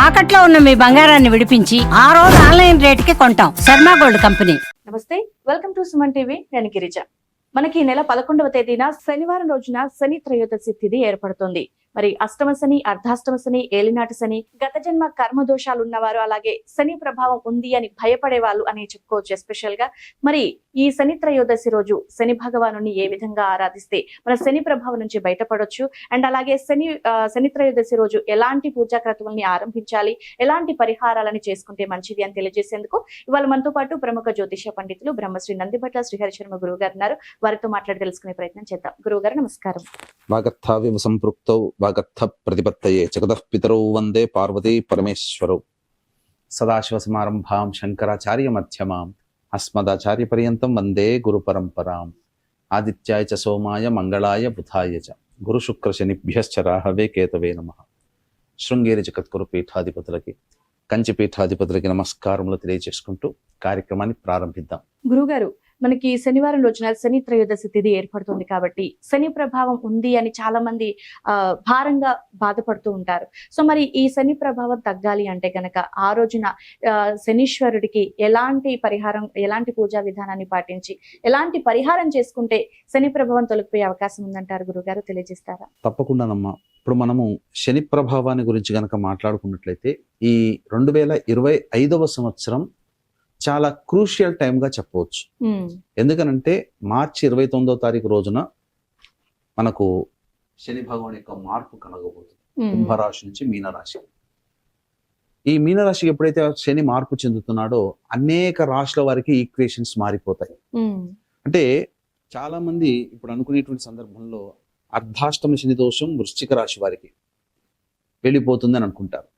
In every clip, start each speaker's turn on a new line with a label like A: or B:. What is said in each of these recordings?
A: తాకట్లో ఉన్న మీ బంగారాన్ని విడిపించి ఆ రోజు ఆన్లైన్ రేటుకి కొంటాం. Sharma gold company.
B: నమస్తే, వెల్కమ్ టు సుమన్ టీవీ. నేను గిరిజ. మనకి ఈ నెల 11వ తేదీన శనివారం రోజున శని త్రయోదశి తిథి ఏర్పడుతుంది. మరి అష్టమ శని, అర్ధాష్టమ శని, ఏలినాటి శని, గత జన్మ కర్మ దోషాలు ఉన్నవారు, అలాగే శని ప్రభావం ఉంది అని భయపడే వాళ్ళు అని చెప్పుకోవచ్చు. ఎస్పెషల్ గా మరి ఈ శని త్రయోదశి రోజు శని భగవాను ఏ విధంగా ఆరాధిస్తే మన శని ప్రభావం నుంచి బయటపడొచ్చు, అండ్ అలాగే శని త్రయోదశి రోజు ఎలాంటి పూజా క్రతువుల్ని ఆరంభించాలి, ఎలాంటి పరిహారాలని చేసుకుంటే మంచిది అని తెలియజేసేందుకు ఇవాళ మనతో పాటు ప్రముఖ జ్యోతిష పండితులు బ్రహ్మశ్రీ నందిభట్ల శ్రీహరి శర్మ గురువు గారు ఉన్నారు. వారితో మాట్లాడి తెలుసుకునే ప్రయత్నం చేద్దాం. గురువు గారు నమస్కారం.
C: వాగర్థావివ సంపృక్తౌ వాగర్థ ప్రతిపత్తయే జగతః పితరౌ వందే పార్వతీ పరమేశ్వరౌ. సదాశివ సమారంభాం శంకరాచార్య మధ్యమాం అస్మదాచార్య పర్యంతం వందే గురు పరంపరాం. ఆదిత్యాయ చ సోమాయ మంగళాయ బుధాయ చ గురు శుక్ర శనిభ్యశ్చ రాహవే కేతవే నమః. శృంగేరి జగద్గురు పీఠాధిపతులకి, కంచి పీఠాధిపతులకి నమస్కారములు తెలియజేసుకుంటూ కార్యక్రమాన్ని ప్రారంభిద్దాం.
B: గురుగారు, మనకి శనివారం రోజున శని త్రయోదశి తిథి ఏర్పడుతుంది కాబట్టి శని ప్రభావం ఉంది అని చాలా మంది భారంగా బాధపడుతూ ఉంటారు. సో మరి ఈ శని ప్రభావం తగ్గాలి అంటే గనక ఆ రోజున శనీశ్వరుడికి ఎలాంటి పరిహారం, ఎలాంటి పూజా విధానాన్ని పాటించి ఎలాంటి పరిహారం చేసుకుంటే శని ప్రభావం తొలగిపోయే అవకాశం ఉందంటారు గురుగారు, తెలియజేస్తారా?
C: తప్పకుండానమ్మా. ఇప్పుడు మనము శని ప్రభావాన్ని గురించి గనక మాట్లాడుకున్నట్లయితే ఈ 2025వ సంవత్సరం చాలా క్రూషియల్ టైంగా చెప్పవచ్చు. ఎందుకనంటే మార్చి 29వ తారీఖు రోజున మనకు శని భగవాన్ యొక్క మార్పు కలగబోతుంది. కుంభరాశి నుంచి మీనరాశి. ఈ మీనరాశికి ఎప్పుడైతే శని మార్పు చెందుతున్నాడో అనేక రాశుల వారికి ఈక్వేషన్స్ మారిపోతాయి. అంటే చాలా మంది ఇప్పుడు అనుకునేటువంటి సందర్భంలో అర్ధాష్టమ శని దోషం వృశ్చిక రాశి వారికి వెళ్ళిపోతుంది అని అనుకుంటారు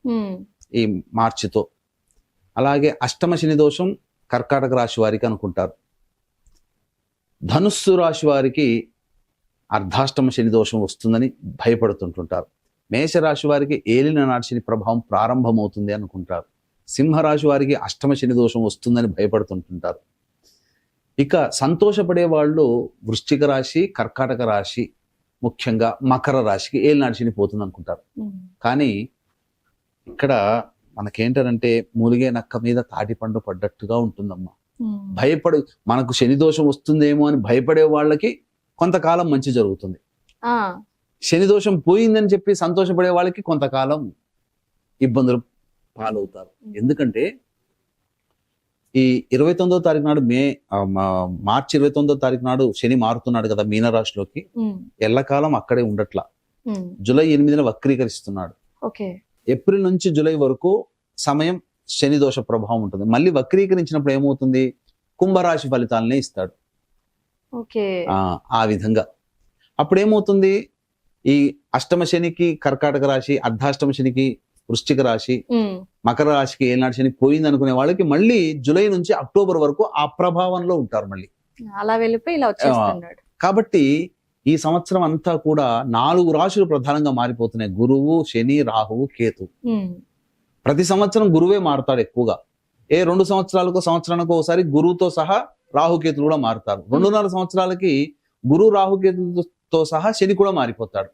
C: ఈ మార్చితో. అలాగే అష్టమ శని దోషం కర్కాటక రాశి వారికి అనుకుంటారు. ధనుస్సు రాశి వారికి అర్ధాష్టమ శని దోషం వస్తుందని భయపడుతుంటుంటారు. మేషరాశి వారికి ఏలిన నాటి శని ప్రభావం ప్రారంభమవుతుంది అనుకుంటారు. సింహరాశి వారికి అష్టమ శని దోషం వస్తుందని భయపడుతుంటుంటారు. ఇక సంతోషపడే వాళ్ళు వృశ్చిక రాశి, కర్కాటక రాశి, ముఖ్యంగా మకర రాశికి ఏలినాటి శని పోతుంది అనుకుంటారు. కానీ ఇక్కడ మనకేంటంటే మూలిగే నక్క మీద తాటి పండు పడ్డట్టుగా ఉంటుందమ్మా. మనకు శని దోషం వస్తుందేమో అని భయపడే వాళ్ళకి కొంతకాలం మంచి జరుగుతుంది. శని దోషం పోయిందని చెప్పి సంతోషపడే వాళ్ళకి కొంతకాలం ఇబ్బందులు పాలవుతారు. ఎందుకంటే ఈ 29వ తారీఖు నాడు మార్చి 29వ తారీఖు నాడు శని మారుతున్నాడు కదా మీనరాశిలోకి. ఎల్లకాలం అక్కడే ఉండట్లా. జూలై 8న వక్రీకరిస్తున్నాడు. ఏప్రిల్ నుంచి జూలై వరకు సమయం శని దోష ప్రభావం ఉంటుంది. మళ్ళీ వక్రీకరించినప్పుడు ఏమవుతుంది, కుంభరాశి ఫలితాలనే ఇస్తాడు. ఆ విధంగా అప్పుడు ఏమవుతుంది, ఈ అష్టమ శనికి కర్కాటక రాశి, అర్ధాష్టమ శనికి వృశ్చిక రాశి, మకర రాశికి ఏనాటి శని పోయింది అనుకునే వాళ్ళకి మళ్ళీ జూలై నుంచి అక్టోబర్ వరకు ఆ ప్రభావంలో ఉంటారు. మళ్ళీ
B: అలా వెళ్ళిపోయి ఇలా వచ్చేస్తున్నాడు.
C: కాబట్టి ఈ సంవత్సరం అంతా కూడా 4 రాశులు ప్రధానంగా మారిపోతున్నాయి. గురువు, శని, రాహువు, కేతు. ప్రతి సంవత్సరం గురువే మారుతాడు ఎక్కువగా. 2 సంవత్సరానికి ఒకసారి గురువుతో సహా రాహుకేతులు కూడా మారుతారు. 2.5 సంవత్సరాలకి గురు రాహుకేతులతో సహా శని కూడా మారిపోతాడు.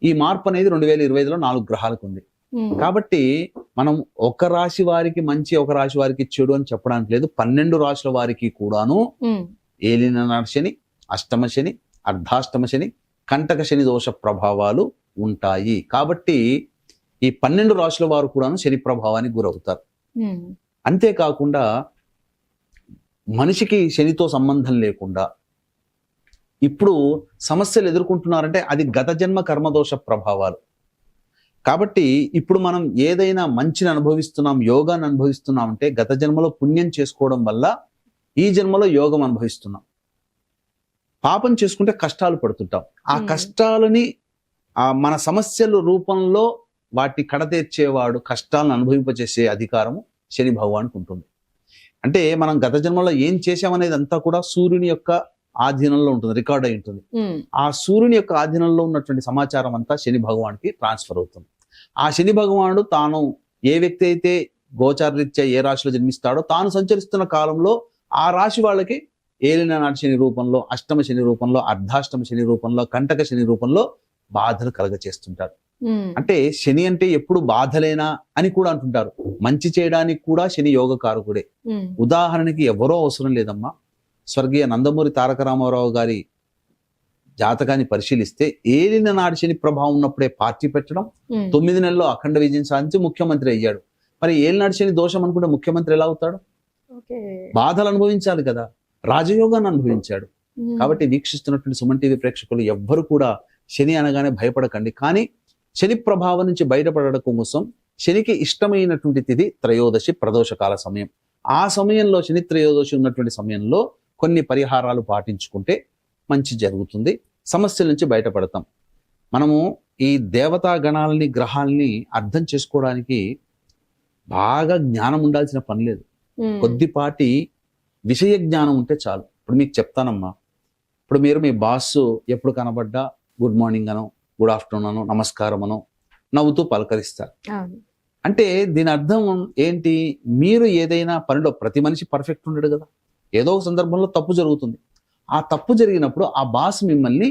C: ఈ మార్పు అనేది 2025లో 4 గ్రహాలకు ఉంది. కాబట్టి మనం ఒక రాశి వారికి మంచి, ఒక రాశి వారికి చెడు అని చెప్పడానికి లేదు. 12 రాశుల వారికి కూడాను ఏలిన నాటి శని, అష్టమ శని, అర్ధాష్టమ శని, కంటక శని దోష ప్రభావాలు ఉంటాయి. కాబట్టి ఈ 12 రాశుల వారు కూడా శని ప్రభావానికి గురవుతారు. అంతేకాకుండా మనిషికి శనితో సంబంధం లేకుండా ఇప్పుడు సమస్యలు ఎదుర్కొంటున్నారంటే అది గత జన్మ కర్మదోష ప్రభావాలు. కాబట్టి ఇప్పుడు మనం ఏదైనా మంచిని అనుభవిస్తున్నాం, యోగాన్ని అనుభవిస్తున్నాం అంటే గత జన్మలో పుణ్యం చేసుకోవడం వల్ల ఈ జన్మలో యోగం అనుభవిస్తున్నాం. పాపం చేసుకుంటే కష్టాలు పడుతుంటాం. ఆ కష్టాలని మన సమస్యల రూపంలో వాటి కడతీర్చేవాడు, కష్టాలను అనుభవింపచేసే అధికారము శని భగవానికి ఉంటుంది. అంటే మనం గత జన్మలో ఏం చేశామనేది అంతా కూడా సూర్యుని యొక్క ఆధీనంలో ఉంటుంది, రికార్డ్ అయి ఉంటుంది. ఆ సూర్యుని యొక్క ఆధీనంలో ఉన్నటువంటి సమాచారం అంతా శని భగవానికి ట్రాన్స్ఫర్ అవుతుంది. ఆ శని భగవానుడు తాను ఏ వ్యక్తి అయితే గోచారరీత్యా ఏ రాశిలో జన్మిస్తాడో తాను సంచరిస్తున్న కాలంలో ఆ రాశి వాళ్ళకి ఏలిన నాటి శని రూపంలో, అష్టమ శని రూపంలో, అర్ధాష్టమ శని రూపంలో, కంటక శని రూపంలో బాధలు కలగచేస్తుంటారు. అంటే శని అంటే ఎప్పుడు బాధలేనా అని కూడా అంటుంటారు. మంచి చేయడానికి కూడా శని యోగకారకుడే. ఉదాహరణకి ఎవరో అవసరం లేదమ్మా, స్వర్గీయ నందమూరి తారక రామారావు గారి జాతకాన్ని పరిశీలిస్తే ఏలిన నాటి శని ప్రభావం ఉన్నప్పుడే పార్టీ పెట్టడం, 9 నెలల్లో అఖండ విజయం సాధించి ముఖ్యమంత్రి అయ్యాడు. మరి ఏలినాటి శని దోషం అనుకుంటే ముఖ్యమంత్రి ఎలా అవుతాడు? బాధలు అనుభవించాలి కదా, రాజయోగాన్ని అనుభవించాడు. కాబట్టి వీక్షిస్తున్నటువంటి సుమన్ టీవీ ప్రేక్షకులు ఎవ్వరు కూడా శని అనగానే భయపడకండి. కానీ శని ప్రభావం నుంచి బయటపడడం కోసం శనికి ఇష్టమైనటువంటి తిథి త్రయోదశి ప్రదోషకాల సమయం. ఆ సమయంలో శని త్రయోదశి ఉన్నటువంటి సమయంలో కొన్ని పరిహారాలు పాటించుకుంటే మంచి జరుగుతుంది, సమస్యల నుంచి బయటపడతాం. మనము ఈ దేవతా గణాలని గ్రహాలని అర్థం చేసుకోవడానికి బాగా జ్ఞానం ఉండాల్సిన పని లేదు, కొద్దిపాటి విషయ జ్ఞానం ఉంటే చాలు. ఇప్పుడు మీకు చెప్తానమ్మా, ఇప్పుడు మీరు మీ బాస్ ఎప్పుడు కనబడ్డా గుడ్ మార్నింగ్ అనో గుడ్ ఆఫ్టర్నూన్ అనో నమస్కారం అనో నవ్వుతూ పలకరిస్తారు. అంటే దీని అర్థం ఏంటి? మీరు ఏదైనా పనిలో, ప్రతి మనిషి పర్ఫెక్ట్ ఉండడు కదా, ఏదో ఒక సందర్భంలో తప్పు జరుగుతుంది. ఆ తప్పు జరిగినప్పుడు ఆ బాస్ మిమ్మల్ని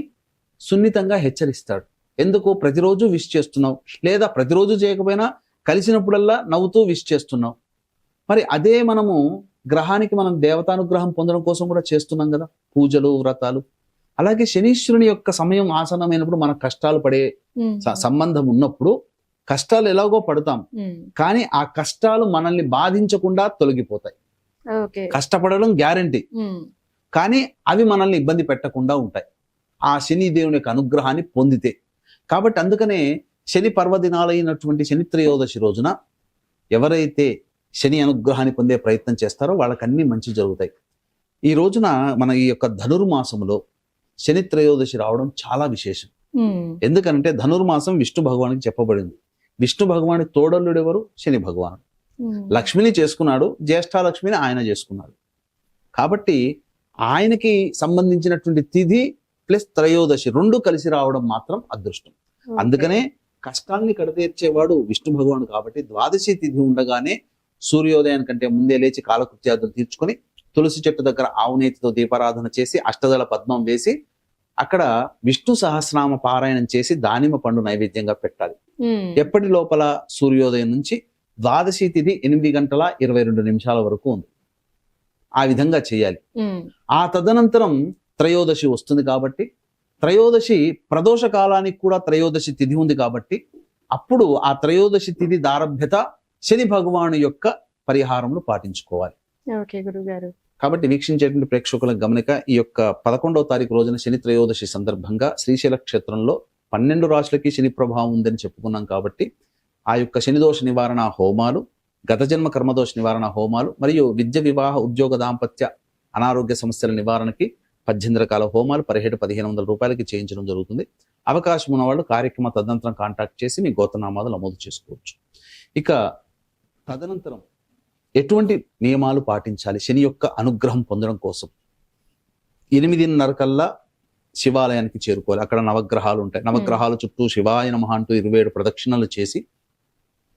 C: సున్నితంగా హెచ్చరిస్తాడు. ఎందుకు? ప్రతిరోజు విష్ చేస్తున్నావు, లేదా ప్రతిరోజు చేయకపోయినా కలిసినప్పుడల్లా నవ్వుతూ విష్ చేస్తున్నావు. మరి అదే మనము గ్రహానికి మనం దేవతానుగ్రహం పొందడం కోసం కూడా చేస్తున్నాం కదా, పూజలు వ్రతాలు. అలాగే శనీశ్వరుని యొక్క సమయం ఆసన్నమైనప్పుడు మన కష్టాలు పడే సంబంధం ఉన్నప్పుడు కష్టాలు ఎలాగో పడతాం, కానీ ఆ కష్టాలు మనల్ని బాధించకుండా తొలగిపోతాయి. కష్టపడడం గ్యారంటీ, కానీ అవి మనల్ని ఇబ్బంది పెట్టకుండా ఉంటాయి ఆ శని దేవుని యొక్క అనుగ్రహాన్ని పొందితే. కాబట్టి అందుకనే శని పర్వదినాలైనటువంటి శని త్రయోదశి రోజున ఎవరైతే శని అనుగ్రహాన్ని పొందే ప్రయత్నం చేస్తారో వాళ్ళకి అన్ని మంచి జరుగుతాయి. ఈ రోజున మన ఈ యొక్క ధనుర్మాసంలో శని త్రయోదశి రావడం చాలా విశేషం. ఎందుకంటే ధనుర్మాసం విష్ణు భగవానికి చెప్పబడింది. విష్ణు భగవాని తోడల్లుడు ఎవరు? శని భగవానుడు. లక్ష్మిని చేసుకున్నాడు, జ్యేష్ఠాలక్ష్మిని ఆయన చేసుకున్నాడు. కాబట్టి ఆయనకి సంబంధించినటువంటి తిథి ప్లస్ త్రయోదశి రెండు కలిసి రావడం మాత్రం అదృష్టం. అందుకనే కష్టాల్ని కడతీర్చేవాడు విష్ణు భగవానుడు. కాబట్టి ద్వాదశి తిథి ఉండగానే సూర్యోదయాని కంటే ముందే లేచి కాలకృత్యాదులు తీర్చుకొని తులసి చెట్టు దగ్గర ఆవునేతితో దీపారాధన చేసి అష్టదళ పద్మం వేసి అక్కడ విష్ణు సహస్రనామ పారాయణం చేసి దానిమ్మ పండు నైవేద్యంగా పెట్టాలి. ఎప్పటి లోపల? సూర్యోదయం నుంచి ద్వాదశి తిథి 8:22 వరకు ఉంది. ఆ విధంగా చేయాలి. ఆ తదనంతరం త్రయోదశి వస్తుంది కాబట్టి త్రయోదశి ప్రదోష కాలానికి కూడా త్రయోదశి తిథి ఉంది కాబట్టి అప్పుడు ఆ త్రయోదశి తిథి దారభ్యత శని భగవాను యొక్క పరిహారములు పాటించుకోవాలి. కాబట్టి వీక్షించేటువంటి ప్రేక్షకుల గమనిక, ఈ యొక్క 11వ తారీఖు రోజున శని త్రయోదశి సందర్భంగా శ్రీశైల క్షేత్రంలో 12 రాశులకి శని ప్రభావం ఉందని చెప్పుకున్నాం. కాబట్టి ఆ యొక్క శనిదోష నివారణ హోమాలు, గత జన్మ కర్మదోష నివారణ హోమాలు మరియు విద్య వివాహ ఉద్యోగ దాంపత్య అనారోగ్య సమస్యల నివారణకి 18 రకాల హోమాలు 1700-1500 రూపాయలకి చేయించడం జరుగుతుంది. అవకాశం ఉన్న వాళ్ళు కార్యక్రమ తదనంతరం కాంటాక్ట్ చేసి మీ గోత్రనామాలు నమోదు చేసుకోవచ్చు. ఇక తదనంతరం ఎటువంటి నియమాలు పాటించాలి శని యొక్క అనుగ్రహం పొందడం కోసం? 8:30 కల్లా శివాలయానికి చేరుకోవాలి. అక్కడ నవగ్రహాలు ఉంటాయి. నవగ్రహాల చుట్టూ శివాయ నమః అంటూ 27 ప్రదక్షిణలు చేసి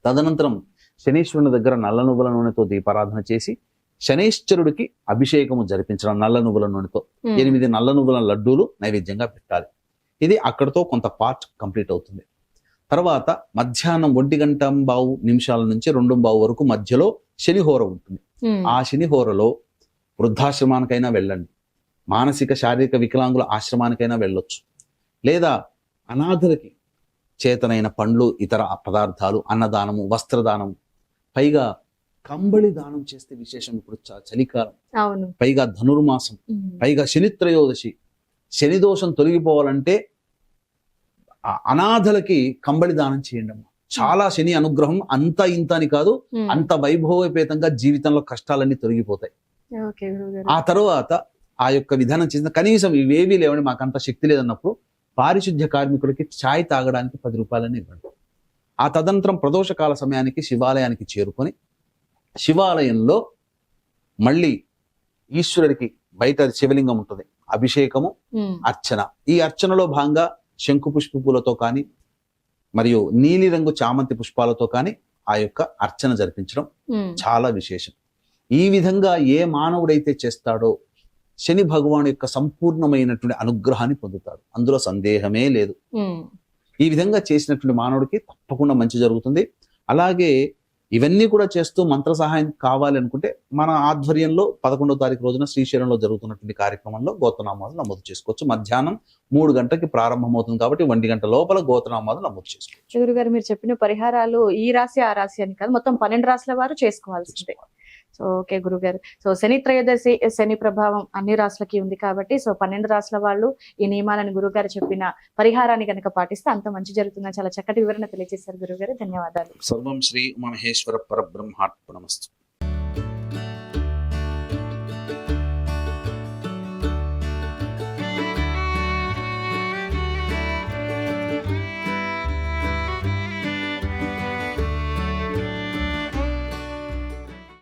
C: తదనంతరం శనీశ్వరుని దగ్గర నల్ల నువ్వుల నూనెతో దీపారాధన చేసి శనైశ్వరుడికి అభిషేకము జరిపించడం నల్ల నువ్వుల నూనెతో. 8 నల్ల నువ్వుల లడ్డూలు నైవేద్యంగా పెట్టాలి. ఇది అక్కడతో కొంత పార్ట్ కంప్లీట్ అవుతుంది. తర్వాత మధ్యాహ్నం 1:15 నుంచి 2:15 వరకు మధ్యలో శనిహోర ఉంటుంది. ఆ శనిహోరలో వృద్ధాశ్రమానికైనా వెళ్ళండి, మానసిక శారీరక వికలాంగుల ఆశ్రమానికైనా వెళ్ళొచ్చు, లేదా అనాథలకి చేతనైన పండ్లు ఇతర పదార్థాలు, అన్నదానము, వస్త్రదానము, పైగా కంబళి దానం చేస్తే విశేషం. ఇప్పుడు చలికాలం, పైగా ధనుర్మాసం, పైగా శని త్రయోదశి, శని దోషం తొలగిపోవాలంటే అనాథలకి కంబళి దానం చేయండి అమ్మా. చాలా శని అనుగ్రహం అంత ఇంత అని కాదు, అంత వైభవోపేతంగా జీవితంలో కష్టాలన్నీ తొలగిపోతాయి. ఆ తర్వాత ఆ యొక్క విధానం చేసిన కనీసం ఇవేవీ లేవని మాకంత శక్తి లేదన్నప్పుడు పారిశుద్ధ్య కార్మికులకి ఛాయ్ తాగడానికి 10 రూపాయలని ఇవ్వండి. ఆ తదనంతరం ప్రదోషకాల సమయానికి శివాలయానికి చేరుకొని శివాలయంలో మళ్ళీ ఈశ్వరుడికి బయట శివలింగం ఉంటుంది, అభిషేకము, అర్చన. ఈ అర్చనలో భాగంగా శంకు పుష్ప పూలతో కానీ మరియు నీలిరంగు చామంతి పుష్పాలతో కానీ ఆ యొక్క అర్చన జరిపించడం చాలా విశేషం. ఈ విధంగా ఏ మానవుడైతే చేస్తాడో శని భగవాను యొక్క సంపూర్ణమైనటువంటి అనుగ్రహాన్ని పొందుతాడు, అందులో సందేహమే లేదు. ఈ విధంగా చేసినటువంటి మానవుడికి తప్పకుండా మంచి జరుగుతుంది. అలాగే ఇవన్నీ కూడా చేస్తూ మంత్ర సహాయం కావాలి అనుకుంటే మన ఆధ్వర్యంలో 11వ తారీఖు రోజున శ్రీశైలంలో జరుగుతున్నటువంటి కార్యక్రమంలో గోత్రనామాలు నమోదు చేసుకోవచ్చు. మధ్యాహ్నం 3 గంటలకి ప్రారంభమవుతుంది కాబట్టి 1 గంట లోపల గోత్రనామాలు నమోదు చేసుకోవచ్చు.
B: గురుగారు మీరు చెప్పిన పరిహారాలు ఈ రాశి ఆ రాశి అని కాదు, మొత్తం 12 రాశుల వారు చేసుకోవాల్సిందే. సో ఓకే గురుగారు. సో శని త్రయోదశి, శని ప్రభావం అన్ని రాశులకి ఉంది కాబట్టి సో 12 రాశుల వాళ్ళు ఈ నియమాలను గురుగారు చెప్పిన పరిహారాన్ని కనుక పాటిస్తే అంత మంచి జరుగుతుందని చాలా చక్కటి వివరణ తెలియజేశారు గురుగారు. ధన్యవాదాలు.
C: సర్వం శ్రీ ఉమామహేశ్వర పరబ్రహ్మార్పణమస్తు.